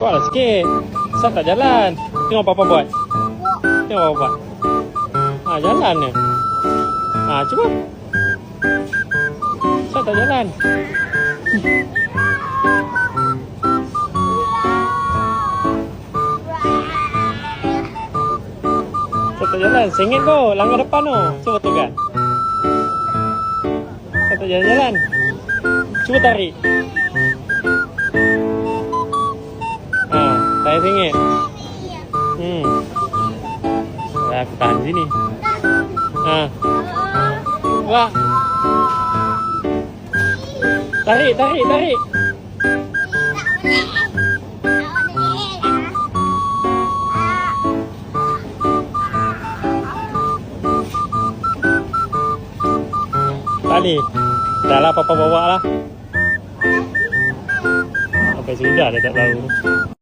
Buatlah sikit. Sat tak jalan. Tengok Papa buat. Tengok Papa buat. Jalan ni. Cuba. Sat tak jalan. Sat tak jalan. Sengit tu. Langgar depan tu. Cuba tekan. Sat tak jalan-jalan. Cuba tarik. Tarik sengit. Aku tahan sini. Wah. Tarik. Tali. Dah lah Papa bawa lah. Sampai sudah dia tak tahu.